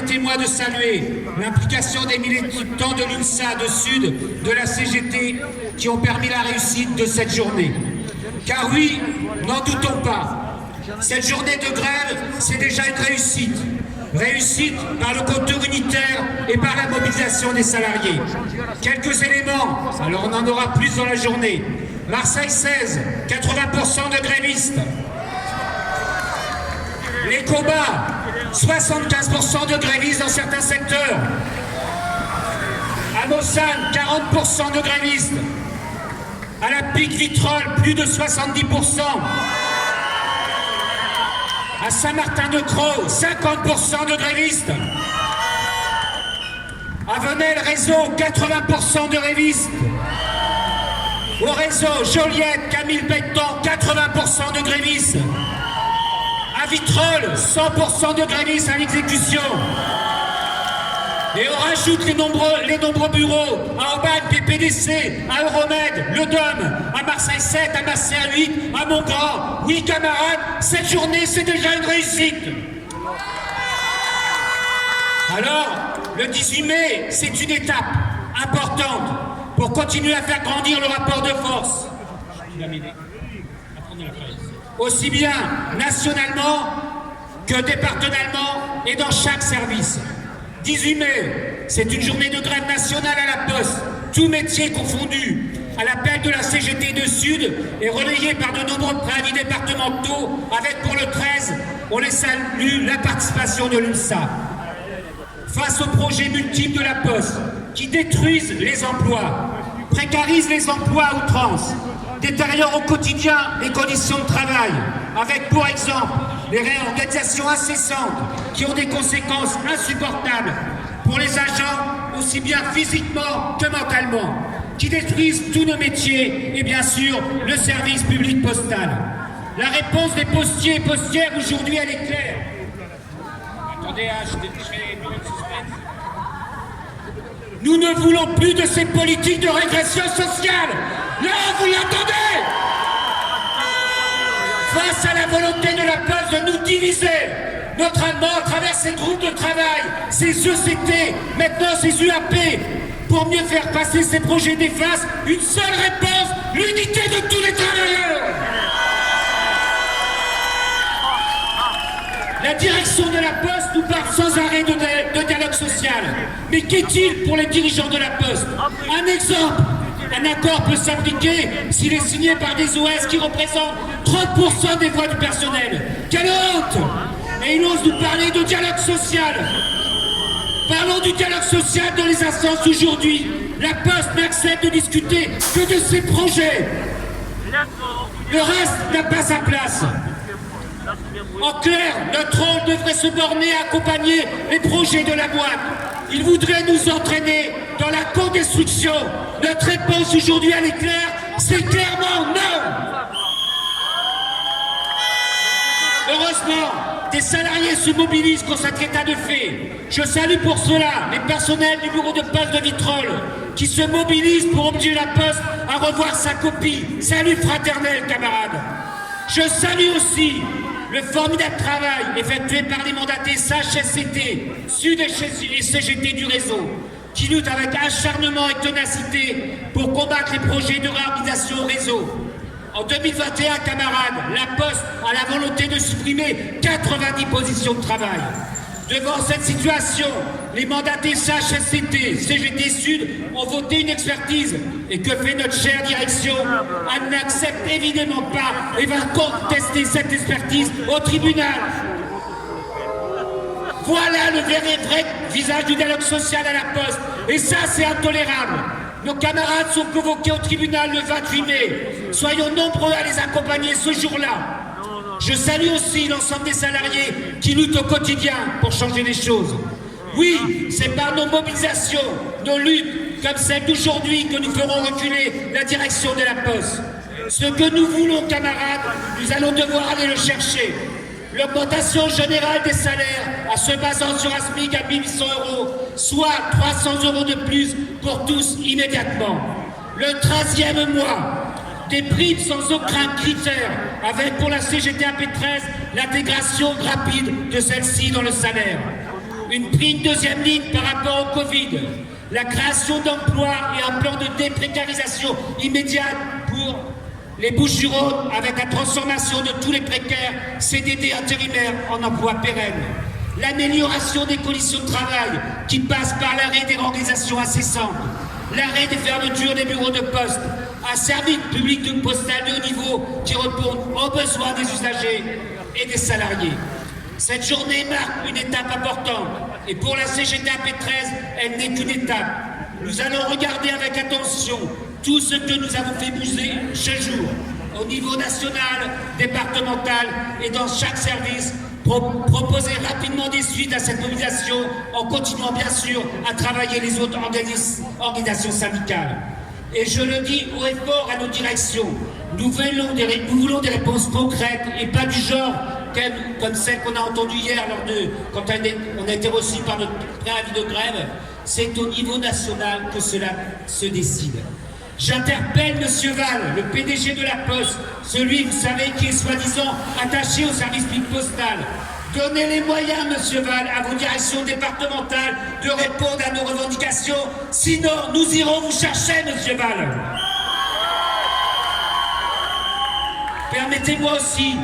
permettez-moi de saluer l'implication des militants de l'UNSA, de Sud, de la CGT, qui ont permis la réussite de cette journée. Car oui, n'en doutons pas, cette journée de grève, c'est déjà une réussite. Réussite par le contour unitaire et par la mobilisation des salariés. Quelques éléments, alors on en aura plus dans la journée. Marseille 16, 80% de grévistes. Les combats, 75% de grévistes dans certains secteurs. À Mossane, 40% de grévistes. À la Pique-Vitrolles, plus de 70%. À Saint-Martin-de-Crau, 50% de grévistes. À Venelle-Réseau, 80% de grévistes. Au réseau Joliette, Camille-Becton, 80% de grévistes. À Vitrolles, 100% de grévistes à l'exécution. Et on rajoute les nombreux bureaux à Aubagne, PPDC, à Euromède, le Dôme, à Marseille 7, à Marseille 8, à Montgrand. Oui, camarades, cette journée, c'est déjà une réussite. Alors, le 18 mai, c'est une étape importante pour continuer à faire grandir le rapport de force. Aussi bien nationalement que départenalement et dans chaque service. 18 mai, c'est une journée de grève nationale à la Poste, tous métiers confondus, à l'appel de la CGT de Sud et relayé par de nombreux préavis départementaux, avec pour le 13, on les salue, la participation de l'UNSA. Face aux projets multiples de la Poste, qui détruisent les emplois, précarisent les emplois à outrance, détériorent au quotidien les conditions de travail, avec pour exemple les réorganisations incessantes qui ont des conséquences insupportables pour les agents, aussi bien physiquement que mentalement, qui détruisent tous nos métiers et bien sûr le service public postal. La réponse des postiers et postières aujourd'hui, elle est claire. Attendez, je vais nous ne voulons plus de ces politiques de régression sociale. Là, vous l'entendez? Face à la volonté de la Poste de nous diviser, notamment à travers ces groupes de travail, ces ECT, maintenant ces UAP, pour mieux faire passer ces projets néfastes, une seule réponse, l'unité de tous les travailleurs. La direction de la Poste nous parle sans arrêt de dialogue social. Mais qu'est-il pour les dirigeants de la Poste? Un exemple. Un accord peut s'appliquer s'il est signé par des OS qui représentent 30% des voix du personnel. Quelle honte! Et il ose nous parler de dialogue social. Parlons du dialogue social dans les instances aujourd'hui. La Poste n'accepte de discuter que de ses projets. Le reste n'a pas sa place. En clair, notre rôle devrait se borner à accompagner les projets de la boîte. Ils voudraient nous entraîner dans la co-destruction. Notre réponse aujourd'hui à l'éclair, c'est clairement non. Heureusement, des salariés se mobilisent contre cet état de fait. Je salue pour cela les personnels du bureau de poste de Vitrolles qui se mobilisent pour obliger la Poste à revoir sa copie. Salut fraternel, camarades. Je salue aussi le formidable travail effectué par les mandatés SHSCT, Sud et CGT du réseau, qui luttent avec acharnement et ténacité pour combattre les projets de réorganisation au réseau. En 2021, camarades, la Poste a la volonté de supprimer 90 positions de travail. Devant cette situation, les mandatés SHSCT, CGT Sud ont voté une expertise. Et que fait notre chère direction? Elle n'accepte évidemment pas et va contester cette expertise au tribunal. Voilà le vrai visage du dialogue social à la Poste. Et ça, c'est intolérable. Nos camarades sont convoqués au tribunal le 28 mai. Soyons nombreux à les accompagner ce jour-là. Je salue aussi l'ensemble des salariés qui luttent au quotidien pour changer les choses. Oui, c'est par nos mobilisations, nos luttes, comme celle d'aujourd'hui, que nous ferons reculer la direction de la Poste. Ce que nous voulons, camarades, nous allons devoir aller le chercher. L'augmentation générale des salaires en se basant sur un SMIC à 1800 €, soit 300 € de plus pour tous immédiatement. Le 13e mois, des primes sans aucun critère, avec pour la CGT AP13 l'intégration rapide de celle-ci dans le salaire. une prime deuxième ligne par rapport au Covid, la création d'emplois et un plan de déprécarisation immédiate pour les Bouches-du-Rhône avec la transformation de tous les précaires CDD intérimaires en emplois pérennes. L'amélioration des conditions de travail qui passe par l'arrêt des organisations incessantes, l'arrêt des fermetures des bureaux de poste, un service public de postal de haut niveau qui répond aux besoins des usagers et des salariés. Cette journée marque une étape importante et pour la CGTAP 13, elle n'est qu'une étape. Nous allons regarder avec attention tout ce que nous avons fait bouger chaque jour, au niveau national, départemental et dans chaque service, proposer rapidement des suites à cette mobilisation en continuant bien sûr à travailler les autres organisations syndicales. Et je le dis haut et fort à nos directions, nous voulons des réponses concrètes et pas du genre comme celle qu'on a entendue hier quand on a été reçu par notre préavis de grève. C'est au niveau national que cela se décide. J'interpelle M. Val, le PDG de la Poste, celui, vous savez, qui est soi-disant attaché au service public postal. Donnez les moyens, M. Val, à vos directions départementales de répondre à nos revendications, sinon nous irons vous chercher, M. Val. Permettez-moi aussi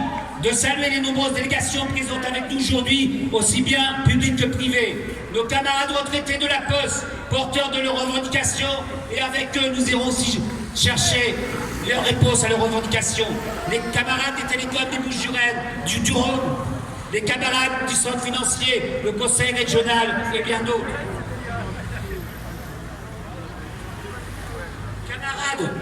de saluer les nombreuses délégations présentes avec nous aujourd'hui, aussi bien publiques que privées. Nos camarades retraités de la Poste, porteurs de leurs revendications, et avec eux, nous irons aussi chercher leurs réponses à leurs revendications. Les camarades des télécoms des Bouches-du-Rhône, du Rhône, les camarades du centre financier, le conseil régional et bien d'autres. Camarades,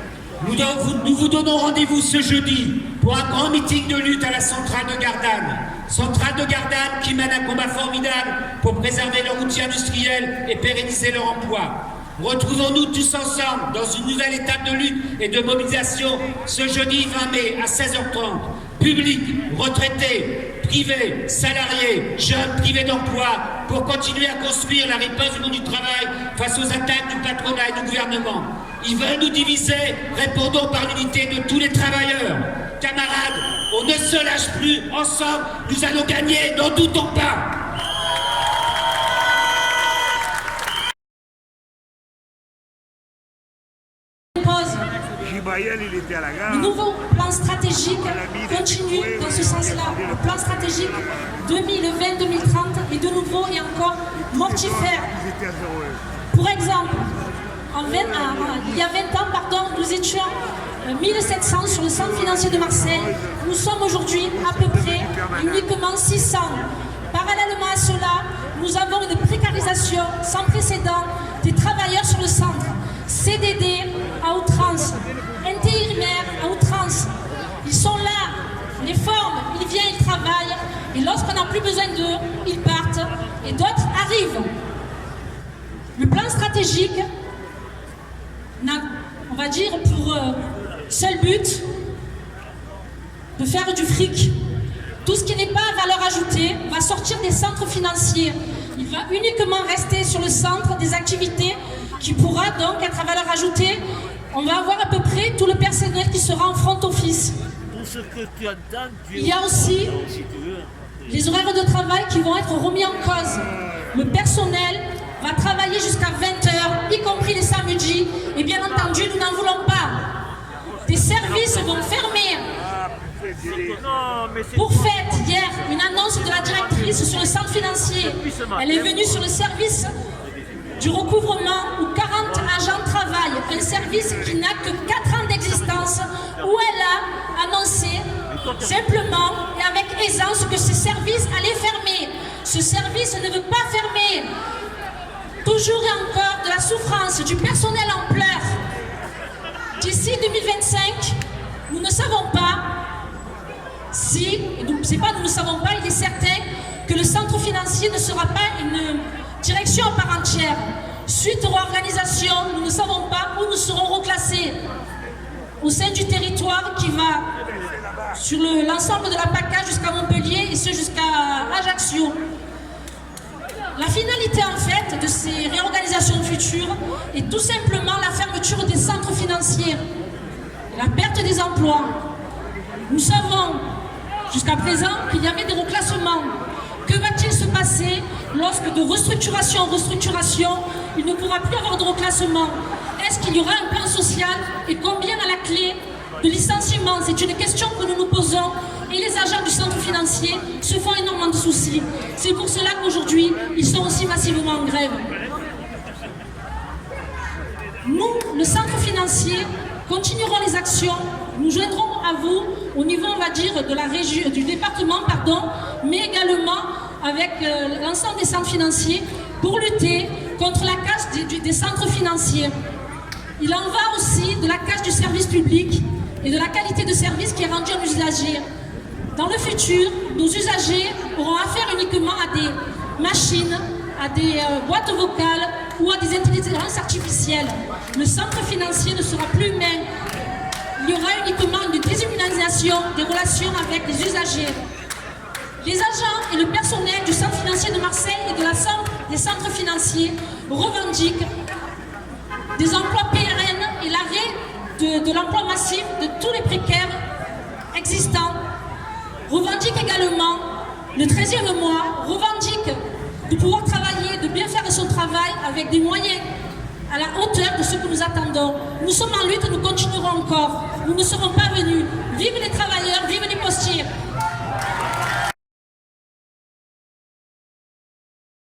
nous vous donnons rendez-vous ce jeudi pour un grand meeting de lutte à la centrale de Gardanne. Centrale de Gardanne qui mène un combat formidable pour préserver leur outil industriel et pérenniser leur emploi. Retrouvons-nous tous ensemble dans une nouvelle étape de lutte et de mobilisation ce jeudi 20 mai à 16h30. Public, retraités, privés, salariés, jeunes privés d'emploi pour continuer à construire la riposte du monde du travail face aux attaques du patronat et du gouvernement. Ils veulent nous diviser, répondons par l'unité de tous les travailleurs. Camarades, on ne se lâche plus, ensemble, nous allons gagner, n'en doutons pas. Le nouveau plan stratégique continue dans ce sens-là. Le plan stratégique 2020-2030 est de nouveau et encore mortifère. Pour exemple, il y a 20 ans, nous étions 1700 sur le centre financier de Marseille. Nous sommes aujourd'hui à peu près uniquement 600. Parallèlement à cela, nous avons une précarisation sans précédent des travailleurs sur le centre. CDD à outrance, intérimaires à outrance. Ils sont là, les forment, ils viennent, ils travaillent, et lorsqu'on n'a plus besoin d'eux, ils partent, et d'autres arrivent. Le plan stratégique n'a, on va dire, pour seul but de faire du fric. Tout ce qui n'est pas à valeur ajoutée va sortir des centres financiers. Il va uniquement rester sur le centre des activités qui pourra donc être à valeur ajoutée. On va avoir à peu près tout le personnel qui sera en front office. Il y a aussi les horaires de travail qui vont être remis en cause. Le personnel va travailler jusqu'à 20h, y compris les samedis. Et bien entendu, nous n'en voulons pas. Des services vont fermer. Pour fête, hier, une annonce de la directrice sur le centre financier. Elle est venue sur le service du recouvrement où 40 agents travaillent, un service qui n'a que 4 ans d'existence, où elle a annoncé simplement et avec aisance que ce service allait fermer. Ce service ne veut pas fermer. Toujours et encore de la souffrance, du personnel en pleurs. D'ici 2025, nous ne savons pas si, nous ne savons pas, il est certain que le centre financier ne sera pas une direction à part entière. Suite aux organisations, nous ne savons pas où nous serons reclassés au sein du territoire qui va sur l'ensemble de la PACA jusqu'à Montpellier et ce jusqu'à Ajaccio. La finalité en fait de ces réorganisations futures est tout simplement la fermeture des centres financiers, la perte des emplois. Nous savons jusqu'à présent qu'il y avait des reclassements. Que va-t-il se passer lorsque parle de restructuration, il ne pourra plus avoir de reclassement. Est-ce qu'il y aura un plan social et combien à la clé de licenciement? C'est une question que nous nous posons et les agents du centre financier se font énormément de soucis. C'est pour cela qu'aujourd'hui, ils sont aussi massivement en grève. Nous, le centre financier, continuerons les actions. Nous joindrons à vous au niveau, on va dire, de la région, du département, mais également avec l'ensemble des centres financiers pour lutter contre la casse des centres financiers. Il en va aussi de la casse du service public et de la qualité de service qui est rendue aux usagers. Dans le futur, nos usagers auront affaire uniquement à des machines, à des boîtes vocales ou à des intelligences artificielles. Le centre financier ne sera plus humain. Il y aura uniquement une déshumanisation des relations avec les usagers. Les agents et le personnel du centre financier de Marseille et de l'ensemble des centres financiers revendiquent des emplois pérennes et l'arrêt de l'emploi massif de tous les précaires existants. Revendiquent également le 13e mois, revendiquent de pouvoir travailler, de bien faire son travail avec des moyens à la hauteur de ce que nous attendons. Nous sommes en lutte, nous continuerons encore. Nous ne serons pas venus. Vive les travailleurs.